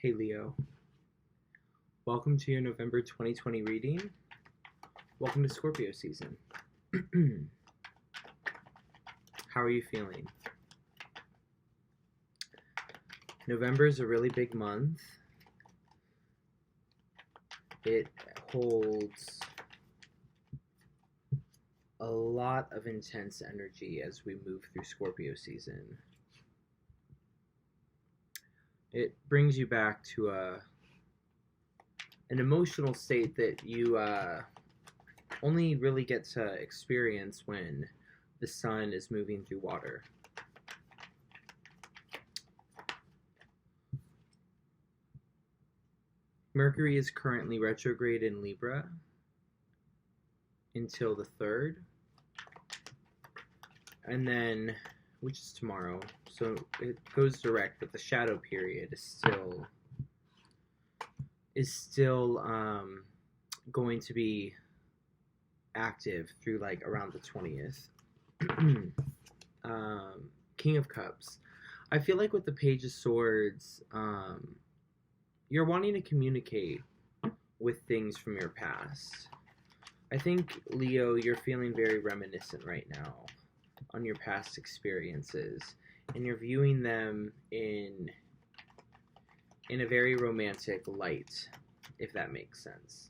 Hey Leo, welcome to your November 2020 reading. Welcome to Scorpio season. How are you feeling? November is a really big month. It holds a lot of intense energy as we move through Scorpio season. It brings you back to an emotional state that you only really get to experience when the sun is moving through water. Mercury is currently retrograde in Libra until the 3rd, and then, which is tomorrow, so it goes direct, but the shadow period is still going to be active through like around the 20th. King of Cups. I feel like with the Page of Swords, you're wanting to communicate with things from your past. I think, Leo, you're feeling very reminiscent right now on your past experiences, and you're viewing them in a very romantic light, if that makes sense.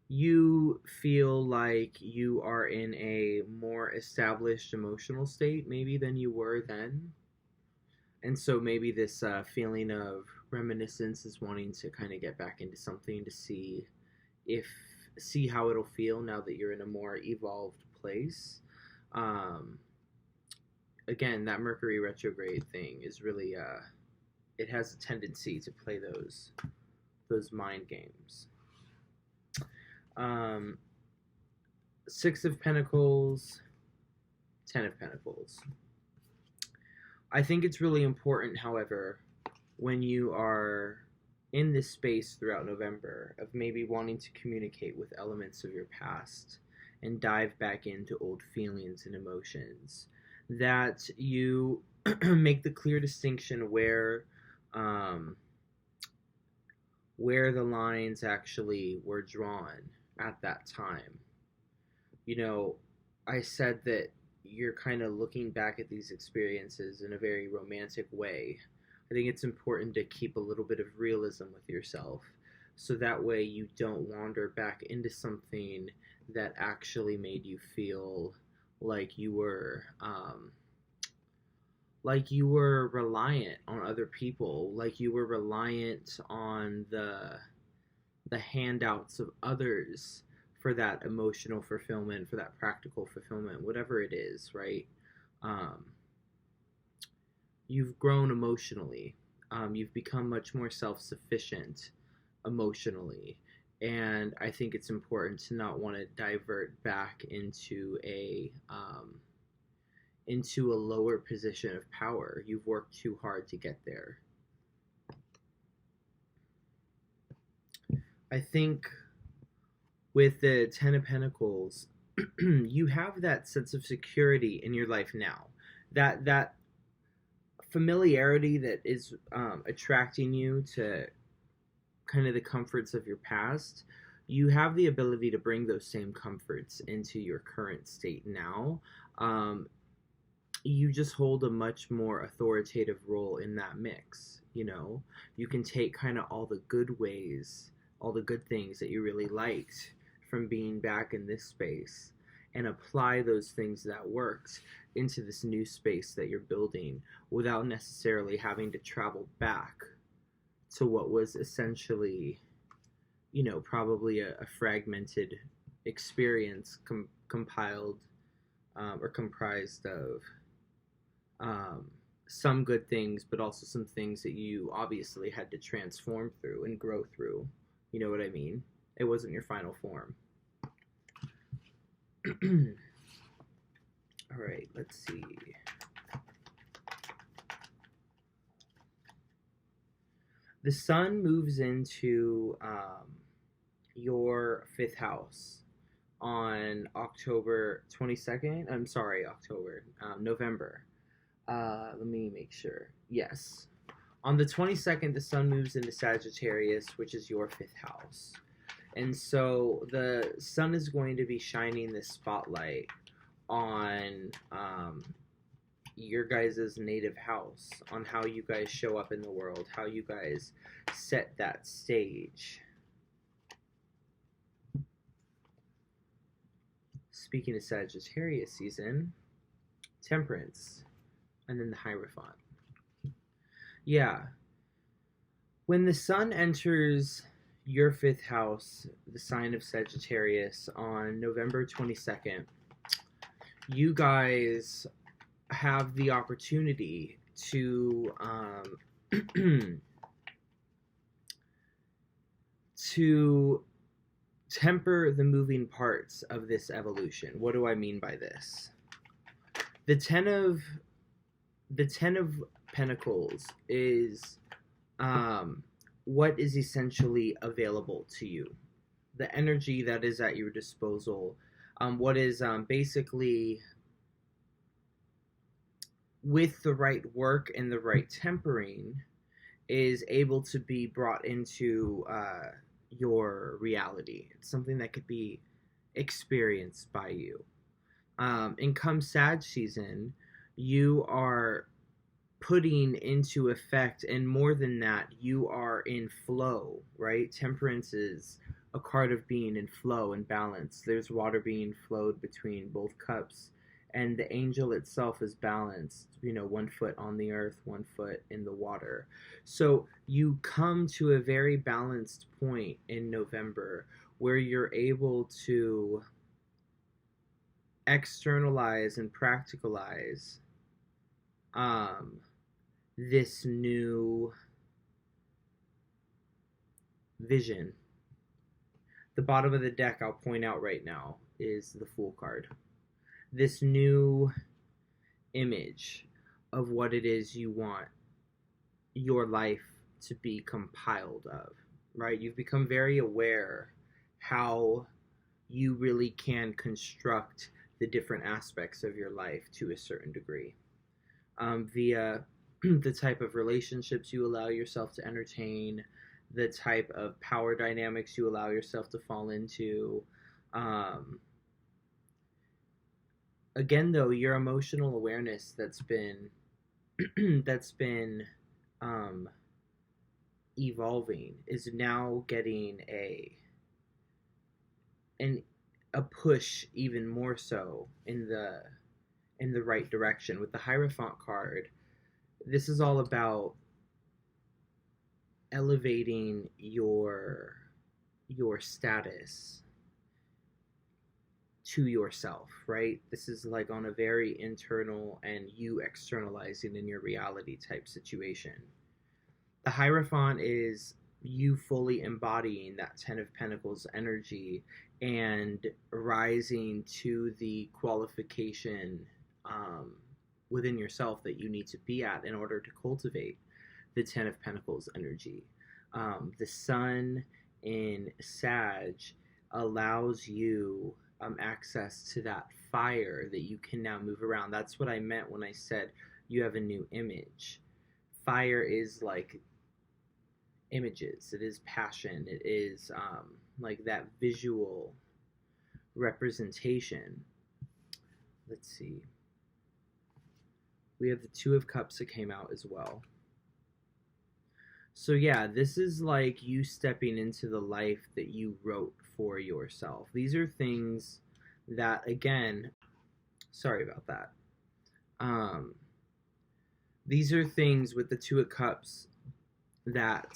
You feel like you are in a more established emotional state maybe than you were then. And so maybe this feeling of reminiscence is wanting to kind of get back into something to see how it'll feel now that you're in a more evolved place. Again, that Mercury retrograde thing is really it has a tendency to play those mind games. Six of Pentacles, Ten of Pentacles. I think it's really important, however, when you are in this space throughout November of maybe wanting to communicate with elements of your past and dive back into old feelings and emotions, that you make the clear distinction where the lines actually were drawn at that time. You know, I said that you're kind of looking back at these experiences in a very romantic way. I think it's important to keep a little bit of realism with yourself, so that way you don't wander back into something that actually made you feel like you were reliant on other people, like you were reliant on the handouts of others for that emotional fulfillment, for that practical fulfillment, whatever it is, right? You've grown emotionally. You've become much more self-sufficient emotionally. And I think it's important to not want to divert back into a lower position of power. You've worked too hard to get there. I think with the Ten of Pentacles, you have that sense of security in your life now. That familiarity that is attracting you to kind of the comforts of your past, you have the ability to bring those same comforts into your current state now. You just hold a much more authoritative role in that mix. You know, you can take kind of all the good ways, all the good things that you really liked from being back in this space, and apply those things that worked into this new space that you're building without necessarily having to travel back to what was essentially, you know, probably a fragmented experience compiled or comprised of some good things, but also some things that you obviously had to transform through and grow through. You know what I mean? It wasn't your final form. All right, let's see. The sun moves into your 5th house on October 22nd. November. Let me make sure. Yes. On the 22nd, the sun moves into Sagittarius, which is your fifth house. And so the sun is going to be shining this spotlight on your guys' native house, on how you guys show up in the world, how you guys set that stage. Speaking of Sagittarius season, Temperance, and then the Hierophant. Yeah. When the sun enters your fifth house, the sign of Sagittarius, on November 22nd, you guys have the opportunity to to temper the moving parts of this evolution. What do I mean by this? The ten of Pentacles is what is essentially available to you, the energy that is at your disposal, what is basically, with the right work and the right tempering, is able to be brought into your reality. It's something that could be experienced by you. And come Sag season, you are putting into effect, and more than that, you are in flow, right? Temperance is a card of being in flow and balance. There's water being flowed between both cups, and the angel itself is balanced, 1 foot on the earth, 1 foot in the water. So you come to a very balanced point in November where you're able to externalize and practicalize this new vision. The bottom of the deck, I'll point out right now, is the Fool card. This new image of what it is you want your life to be compiled of, right? You've become very aware how you really can construct the different aspects of your life to a certain degree, via the type of relationships you allow yourself to entertain, the type of power dynamics you allow yourself to fall into. Again, though, your emotional awareness that's been evolving is now getting a push, even more so, in the right direction. With the Hierophant card, this is all about elevating your status to yourself, right? This is like on a very internal and you externalizing in your reality type situation. The Hierophant is you fully embodying that Ten of Pentacles energy and rising to the qualification within yourself that you need to be at in order to cultivate the Ten of Pentacles energy. The sun in Sag allows you access to that fire that you can now move around. That's what I meant when I said you have a new image. Fire is like images. It is passion. It is like that visual representation. Let's see. We have the Two of Cups that came out as well. So yeah, this is like you stepping into the life that you wrote for yourself. These are things that, again, sorry about that. These are things with the Two of Cups that,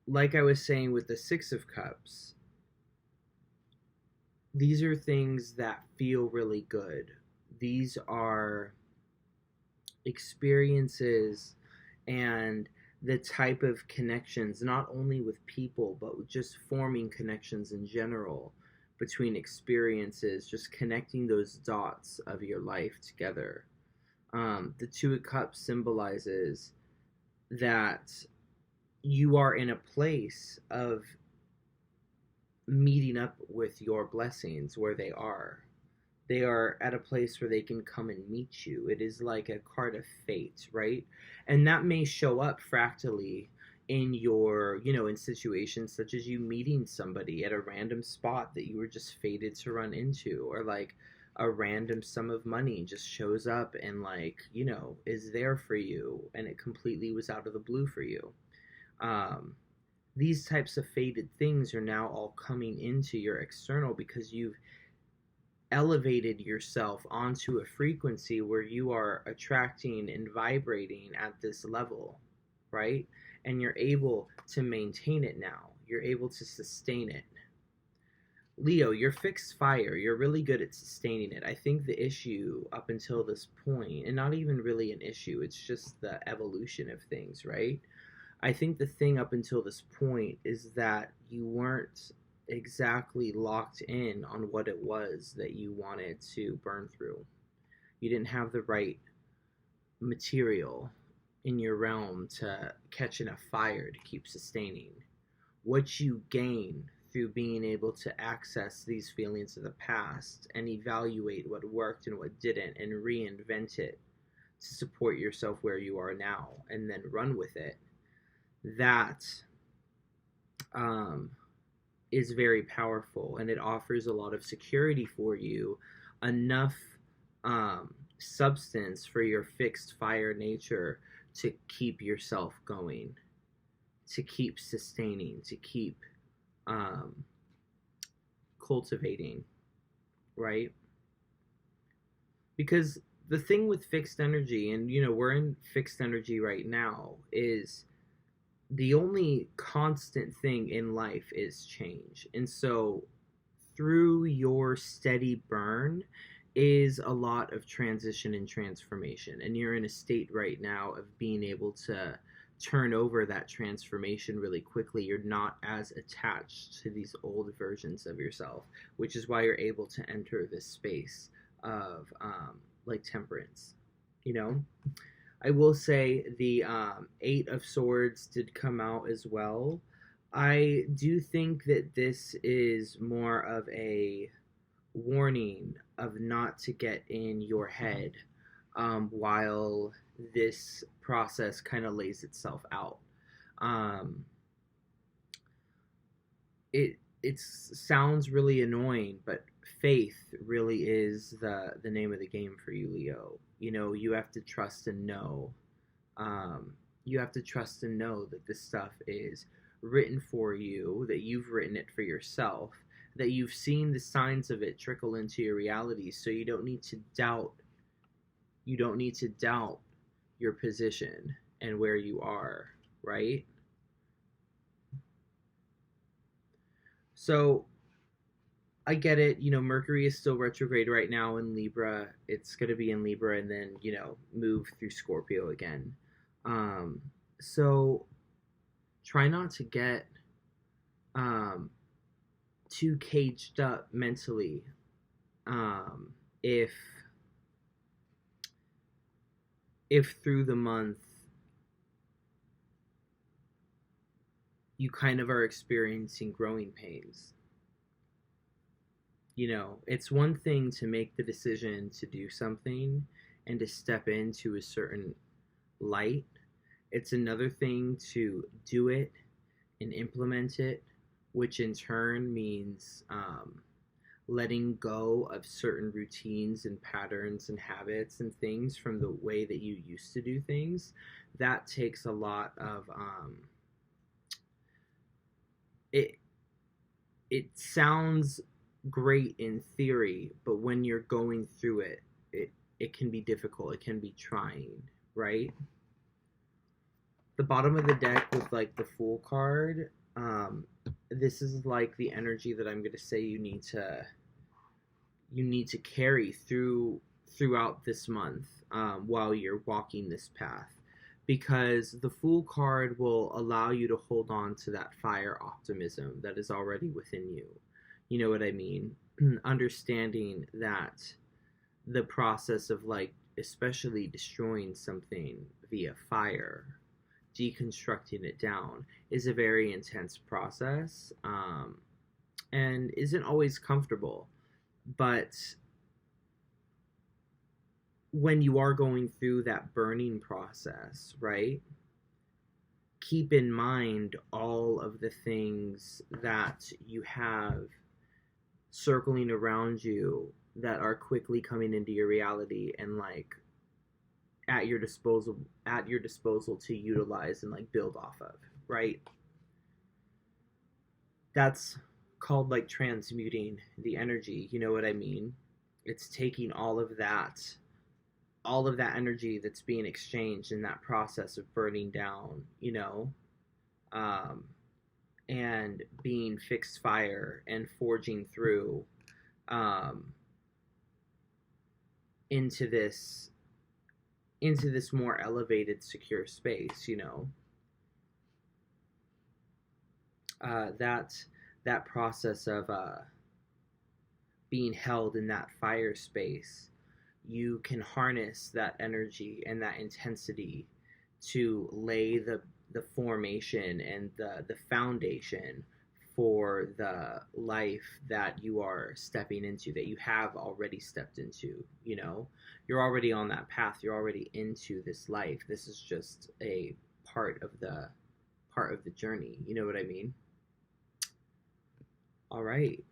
like I was saying with the Six of Cups, these are things that feel really good. These are experiences and the type of connections, not only with people, but just forming connections in general between experiences, just connecting those dots of your life together. The Two of Cups symbolizes that you are in a place of meeting up with your blessings where they are. They are at a place where they can come and meet you. It is like a card of fate, right? And that may show up fractally in your, in situations such as you meeting somebody at a random spot that you were just fated to run into, or like a random sum of money just shows up and, like, is there for you, and it completely was out of the blue for you. Um, these types of fated things are now all coming into your external because you've elevated yourself onto a frequency where you are attracting and vibrating at this level, right? And you're able to maintain it now. You're able to sustain it. Leo, you're fixed fire. You're really good at sustaining it. I think the issue up until this point, and not even really an issue, it's just the evolution of things, right? I think the thing up until this point is that you weren't exactly locked in on what it was that you wanted to burn through. You didn't have the right material in your realm to catch enough fire to keep sustaining. What you gain through being able to access these feelings of the past and evaluate what worked and what didn't and reinvent it to support yourself where you are now and then run with it, that is very powerful, and it offers a lot of security for you, enough substance for your fixed fire nature to keep yourself going, to keep sustaining, to keep cultivating, right? Because the thing with fixed energy, and we're in fixed energy right now, is the only constant thing in life is change. And so through your steady burn is a lot of transition and transformation. And you're in a state right now of being able to turn over that transformation really quickly. You're not as attached to these old versions of yourself, which is why you're able to enter this space of like temperance, you know? I will say the Eight of Swords did come out as well. I do think that this is more of a warning of not to get in your head while this process kind of lays itself out. Um, it sounds really annoying, but faith really is the name of the game for you, Leo. You have to trust and know. You have to trust and know that this stuff is written for you, that you've written it for yourself, that you've seen the signs of it trickle into your reality, so you don't need to doubt. You don't need to doubt your position and where you are, right? So I get it. Mercury is still retrograde right now in Libra. It's going to be in Libra and then, move through Scorpio again. So try not to get too caged up mentally. If through the month you kind of are experiencing growing pains. It's one thing to make the decision to do something and to step into a certain light. It's another thing to do it and implement it, which in turn means letting go of certain routines and patterns and habits and things from the way that you used to do things. That takes a lot of it sounds great in theory, but when you're going through it, it can be difficult. It can be trying, right? The bottom of the deck with like the Fool card, this is like the energy that I'm going to say you need to carry throughout this month while you're walking this path, because the Fool card will allow you to hold on to that fire optimism that is already within you. You know what I mean? Understanding that the process of, like, especially destroying something via fire, deconstructing it down, is a very intense process, and isn't always comfortable. But when you are going through that burning process, right? Keep in mind all of the things that you have circling around you that are quickly coming into your reality and like at your disposal to utilize and like build off of, right? That's called like transmuting the energy, you know what I mean? It's taking all of that energy that's being exchanged in that process of burning down, you know, um, and being fixed fire and forging through um, into this more elevated, secure space, you know. That that process of being held in that fire space, you can harness that energy and that intensity to lay the formation and the foundation for the life that you are stepping into, that you have already stepped into, you know. You're already on that path, you're already into this life. This is just a part of the journey, you know what I mean? All right,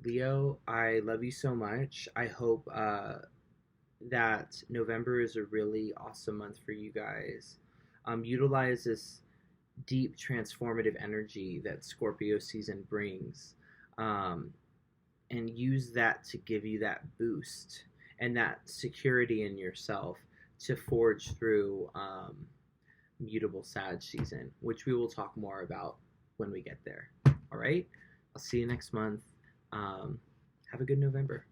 Leo, I love you so much. I hope that November is a really awesome month for you guys. Utilize this deep transformative energy that Scorpio season brings, um, and use that to give you that boost and that security in yourself to forge through mutable Sag season, which we will talk more about when we get there. All right, I'll see you next month. Have a good November.